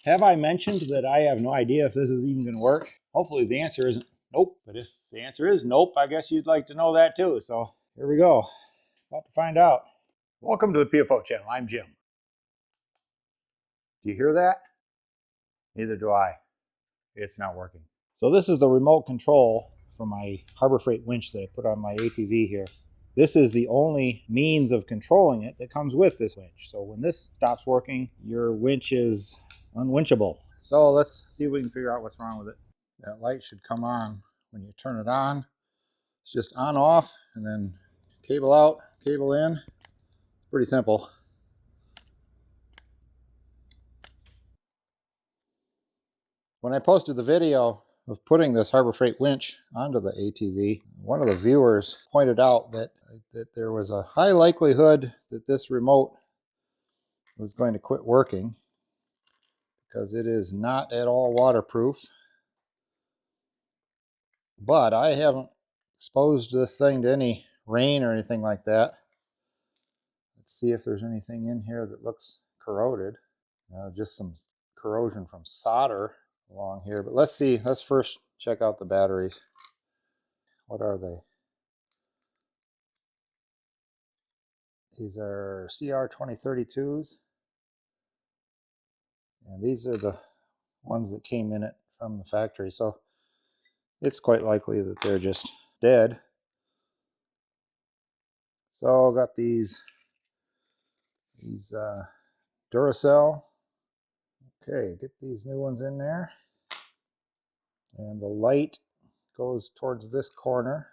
Have I mentioned that I have no idea if this is even going to work? Hopefully the answer isn't nope. But if the answer is nope, I guess you'd like to know that too. So here we go. About to find out. Welcome to the PFO channel. I'm Jim. Do you hear that? Neither do I. It's not working. So this is the remote control for my Harbor Freight winch that I put on my ATV here. This is the only means of controlling it that comes with this winch. So when this stops working, your winch is unwinchable. So let's see if we can figure out what's wrong with it. That light should come on when you turn it on. It's just on off and then cable out, cable in. Pretty simple. When I posted the video of putting this Harbor Freight winch onto the ATV, one of the viewers pointed out that there was a high likelihood that this remote was going to quit working because it is not at all waterproof. But I haven't exposed this thing to any rain or anything like that. Let's see if there's anything in here that looks corroded. Just some corrosion from solder along here. But let's see. Let's first check out the batteries. What are they? These are CR2032s. And these are the ones that came in it from the factory. So it's quite likely that they're just dead. So I got these Duracell. Okay, get these new ones in there. And the light goes towards this corner.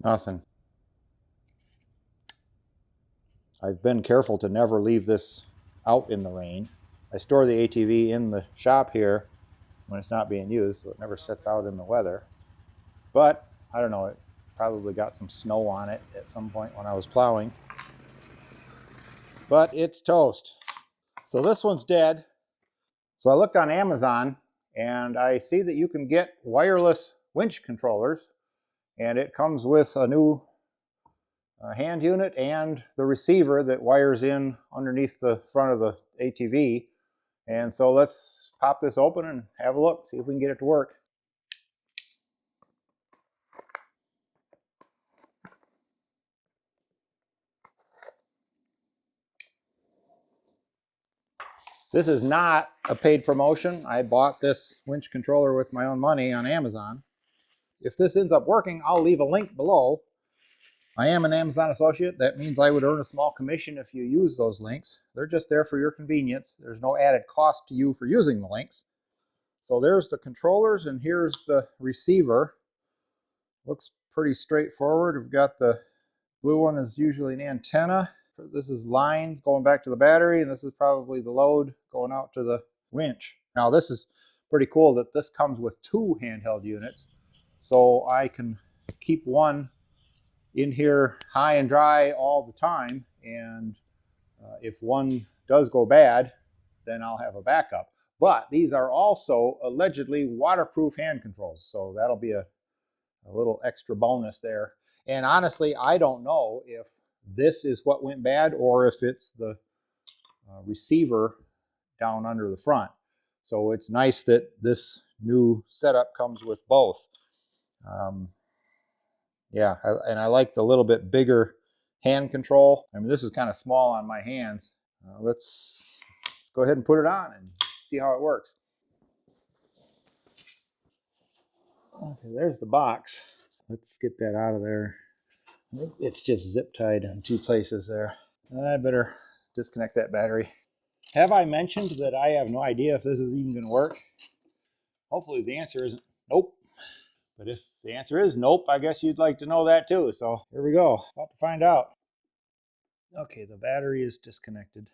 Nothing. I've been careful to never leave this out in the rain. I store the ATV in the shop here when it's not being used, so it never sits out in the weather. But, I don't know, it probably got some snow on it at some point when I was plowing. But it's toast. So this one's dead. So I looked on Amazon and I see that you can get wireless winch controllers, and it comes with a new hand unit and the receiver that wires in underneath the front of the ATV. And so let's pop this open and have a look, see if we can get it to work. This is not a paid promotion. I bought this winch controller with my own money on Amazon. If this ends up working, I'll leave a link below. I am an Amazon associate. That means I would earn a small commission if you use those links. They're just there for your convenience. There's no added cost to you for using the links. So there's the controllers, and here's the receiver. Looks pretty straightforward. We've got the blue one is usually an antenna. This is line going back to the battery, and this is probably the load going out to the winch. Now this is pretty cool that this comes with two handheld units, so I can keep one in here high and dry all the time, and if one does go bad, then I'll have a backup. But these are also allegedly waterproof hand controls, so that'll be a little extra bonus there. And honestly, I don't know if this is what went bad or if it's the receiver down under the front. So it's nice that this new setup comes with both. Yeah, and I like the little bit bigger hand control. I mean, this is kind of small on my hands. Let's go ahead and put it on and see how it works. Okay, there's the box. Let's get that out of there. It's just zip tied in two places there. I better disconnect that battery. Have I mentioned that I have no idea if this is even going to work? Hopefully the answer isn't nope. But if the answer is nope, I guess you'd like to know that too. So here we go. About to find out. Okay, the battery is disconnected.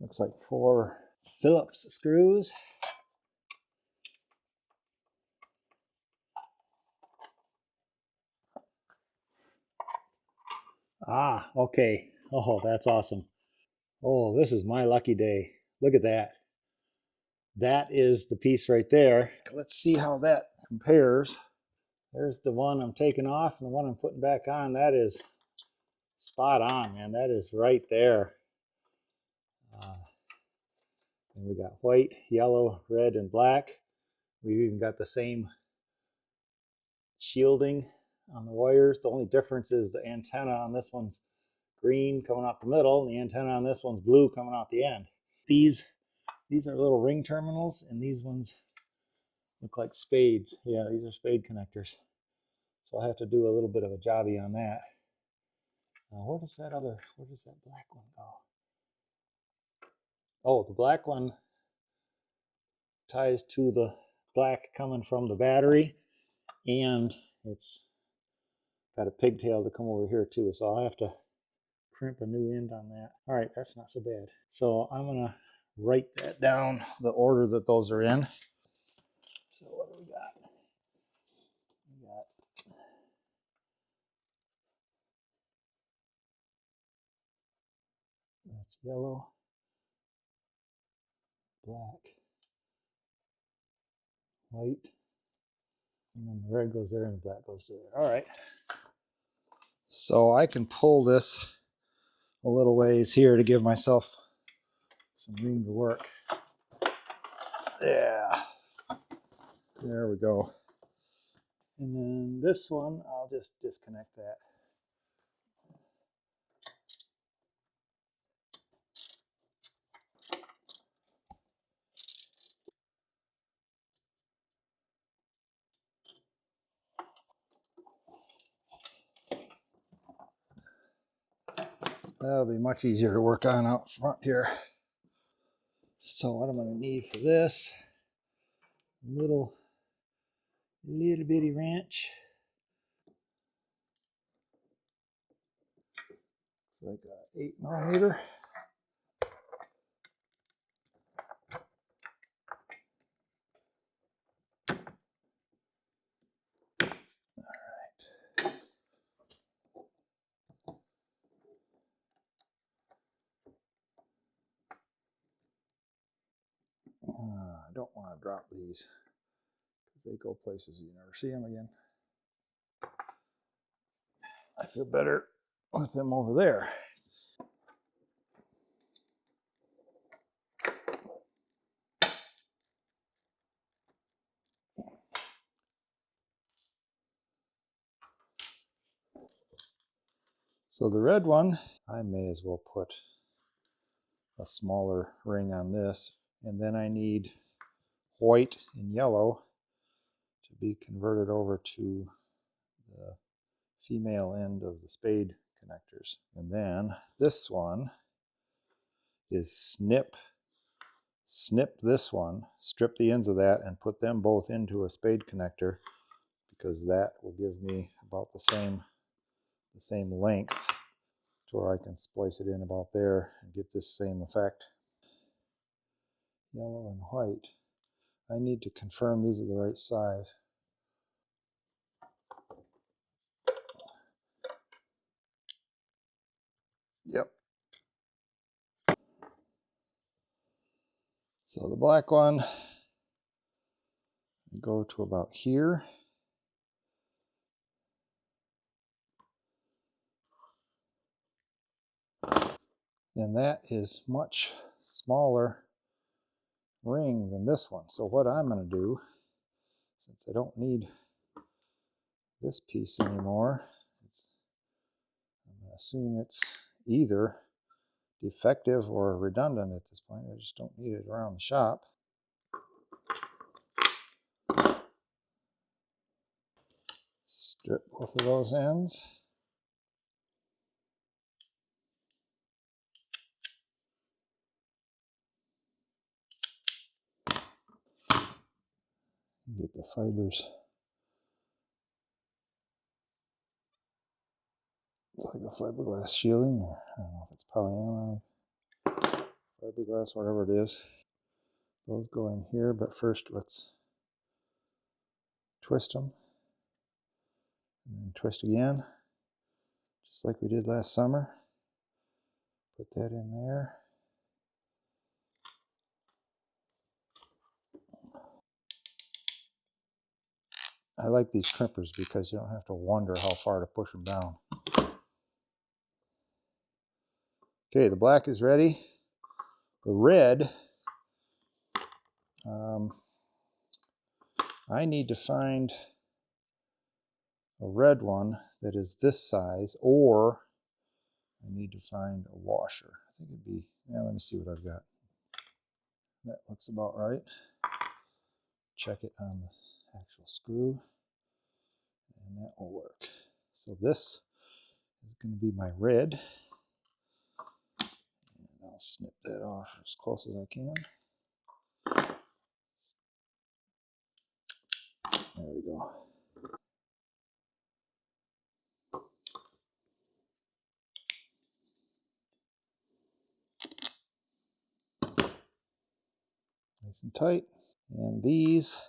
Looks Looks like 4 Phillips screws. Ah, okay. Oh, that's awesome. Oh, this is my lucky day. Look at that. That is the piece right there. Let's see how that compares. There's the one I'm taking off and the one I'm putting back on. That is spot on, man. That is right there. And we got white, yellow, red, and black. We've even got the same shielding on the wires. The only difference is the antenna on this one's green coming out the middle, and the antenna on this one's blue coming out the end. These are little ring terminals, and these ones look like spades. Yeah, these are spade connectors. So I have to do a little bit of a jobby on that. Now, where does that black one go? Oh, the black one ties to the black coming from the battery, and it's got a pigtail to come over here too. So I'll have to crimp a new end on that. All right, that's not so bad. So I'm gonna write that down, the order that those are in. So what do we got? We got that's yellow, black, white, and then the red goes there and the black goes there. All right. So I can pull this a little ways here to give myself some room to work. Yeah. There we go. And then this one, I'll just disconnect that. That'll be much easier to work on out front here. So what I'm going to need for this, a little bitty wrench. Like an 8mm. I don't want to drop these because they go places you never see them again. I feel better with them over there. So the red one, I may as well put a smaller ring on this. And then I need white and yellow to be converted over to the female end of the spade connectors. And then this one is snip this one, strip the ends of that and put them both into a spade connector, because that will give me about the same length to where I can splice it in about there and get this same effect. Yellow and white. I need to confirm these are the right size. Yep. So the black one, I go to about here. And that is much smaller ring than this one. So what I'm going to do, since I don't need this piece anymore, I'm going to assume it's either defective or redundant at this point. I just don't need it around the shop. Strip both of those ends. Get the fibers. It's like a fiberglass shielding, or I don't know if it's polyamide. fiberglass, whatever it is. Those go in here, but first let's twist them. And then twist again, just like we did last summer. Put that in there. I like these crimpers because you don't have to wonder how far to push them down. Okay, the black is ready. The red, I need to find a red one that is this size, or I need to find a washer. I think it'd be, yeah, let me see what I've got. That looks about right. Check it on the actual screw, and that will work. So this is going to be my red. And I'll snip that off as close as I can. There we go. Nice and tight. And these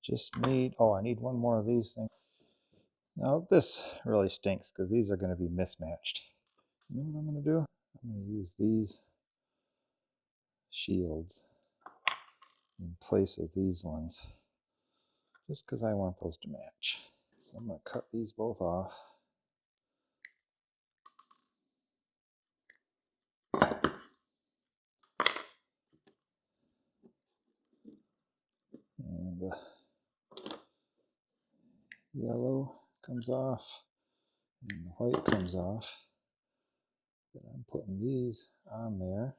just need, oh, I need one more of these things. Now this really stinks because these are going to be mismatched. You know what I'm going to do? I'm going to use these shields in place of these ones, just because I want those to match. So I'm going to cut these both off. And the yellow comes off, and the white comes off. Then I'm putting these on there.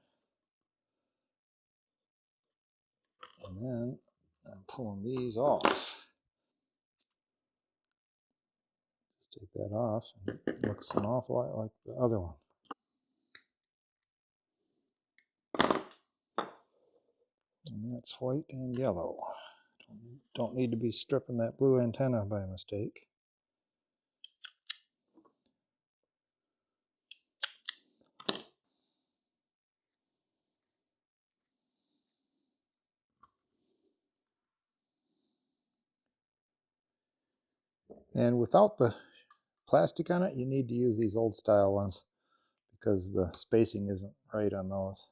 And then I'm pulling these off. Just take that off, and it looks an awful lot like the other one. And that's white and yellow. Don't need to be stripping that blue antenna by mistake. And without the plastic on it, you need to use these old style ones because the spacing isn't right on those.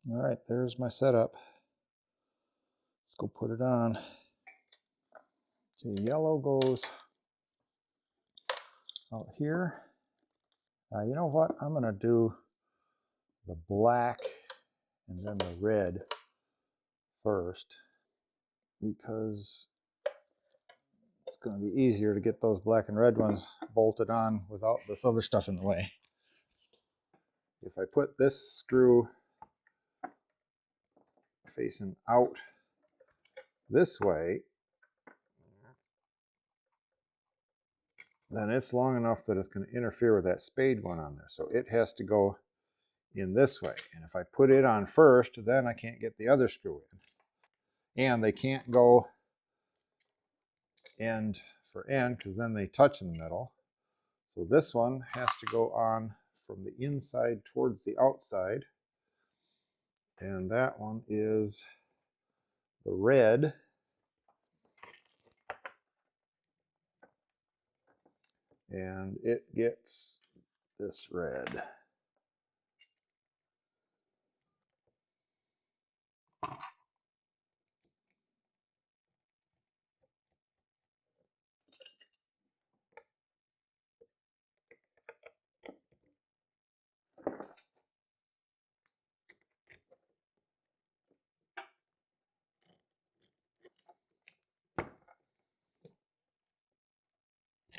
All right, there's my setup. Let's go put it on. Okay, yellow goes out here. You know what? I'm going to do the black and then the red first, because it's going to be easier to get those black and red ones bolted on without this other stuff in the way. If I put this screw facing out this way, then it's long enough that it's going to interfere with that spade going on there. So it has to go in this way. And if I put it on first, then I can't get the other screw in. And they can't go end for end because then they touch in the middle. So this one has to go on from the inside towards the outside. And that one is the red. And it gets this red.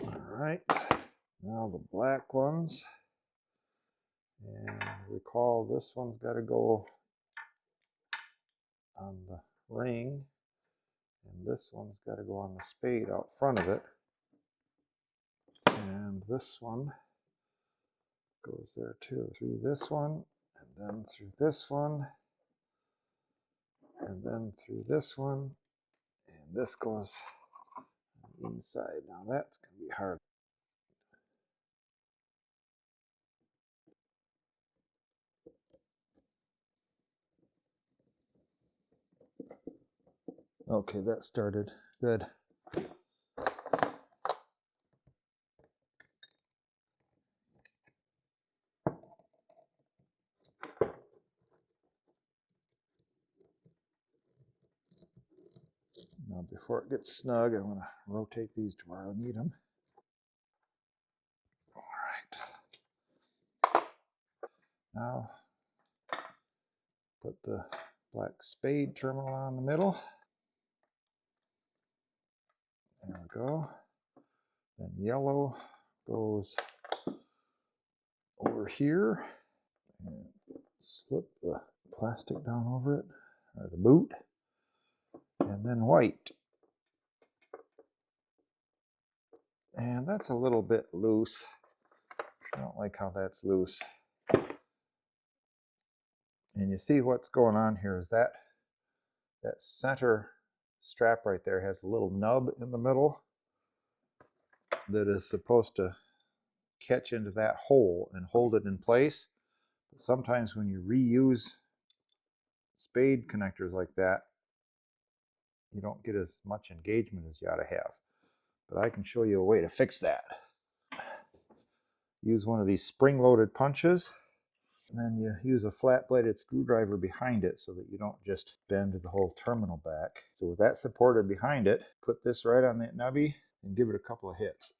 All right, now the black ones. And recall this one's got to go on the ring, and this one's got to go on the spade out front of it. And this one goes there too, through this one, and then through this one, and then through this one, and this goes inside. Now that's going to be hard. Okay, that started good. Now before it gets snug, I'm going to rotate these to where I need them. All right. Now put the black spade terminal on the middle. There we go. Then yellow goes over here. And slip the plastic down over it, or the boot. And then white. And that's a little bit loose. I don't like how that's loose. And you see what's going on here is that center strap right there has a little nub in the middle that is supposed to catch into that hole and hold it in place. But sometimes when you reuse spade connectors like that, you don't get as much engagement as you ought to have. But I can show you a way to fix that. Use one of these spring-loaded punches, and then you use a flat-bladed screwdriver behind it so that you don't just bend the whole terminal back. So with that supported behind it, put this right on that nubby and give it a couple of hits.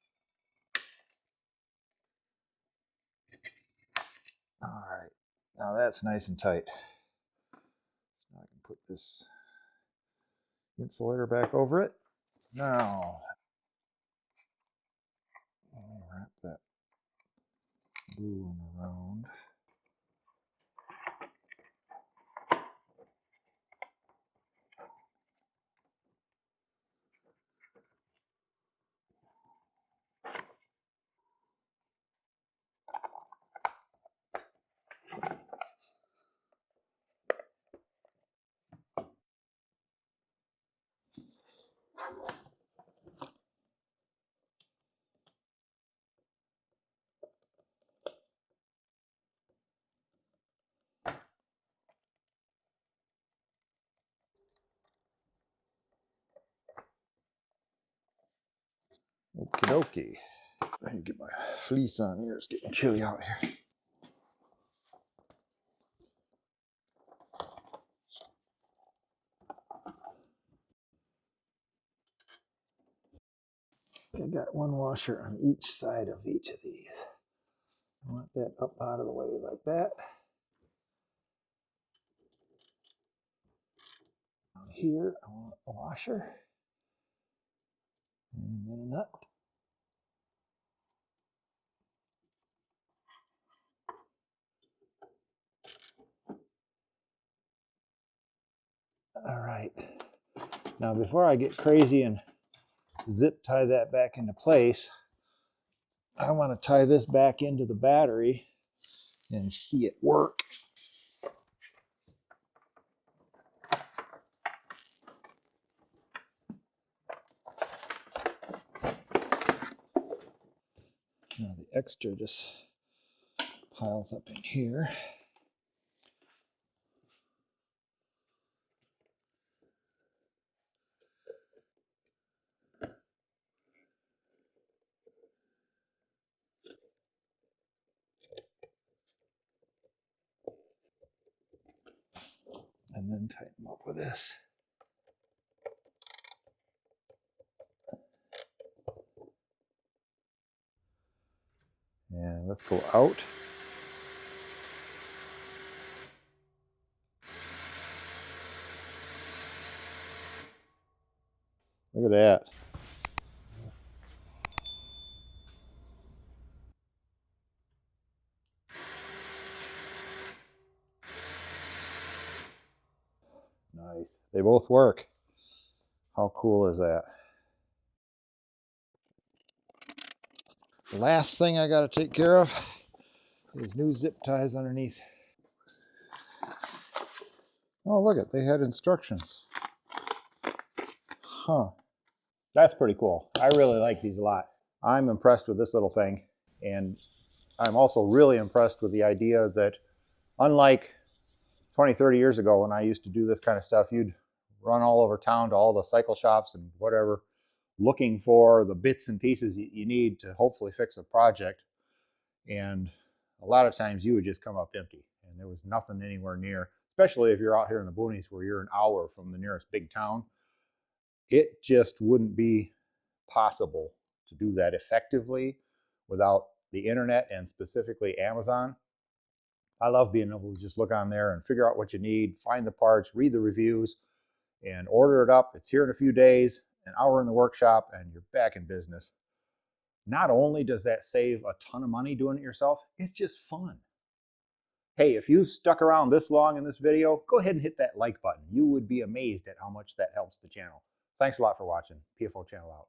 All right, now that's nice and tight. Now I can put this insulator back over it. Now, let me wrap that blue one around. Okie dokie. I need to get my fleece on here. It's getting chilly out here. I got one washer on each side of each of these. I want that up out of the way like that. Here, I want a washer. And then a nut. All right. Now before I get crazy and zip tie that back into place, I want to tie this back into the battery and see it work. Now the extra just piles up in here. And then tighten them up with this. And let's go out. Look at that. Nice. They both work. How cool is that? The last thing I got to take care of is new zip ties underneath. Oh, look it. They had instructions. Huh. That's pretty cool. I really like these a lot. I'm impressed with this little thing, and I'm also really impressed with the idea that unlike 20, 30 years ago when I used to do this kind of stuff, you'd run all over town to all the cycle shops and whatever, looking for the bits and pieces you need to hopefully fix a project. And a lot of times you would just come up empty and there was nothing anywhere near, especially if you're out here in the boonies where you're an hour from the nearest big town. It just wouldn't be possible to do that effectively without the internet and specifically Amazon. I love being able to just look on there and figure out what you need, find the parts, read the reviews, and order it up. It's here in a few days, an hour in the workshop, and you're back in business. Not only does that save a ton of money doing it yourself, it's just fun. Hey, if you've stuck around this long in this video, go ahead and hit that like button. You would be amazed at how much that helps the channel. Thanks a lot for watching. PFO channel out.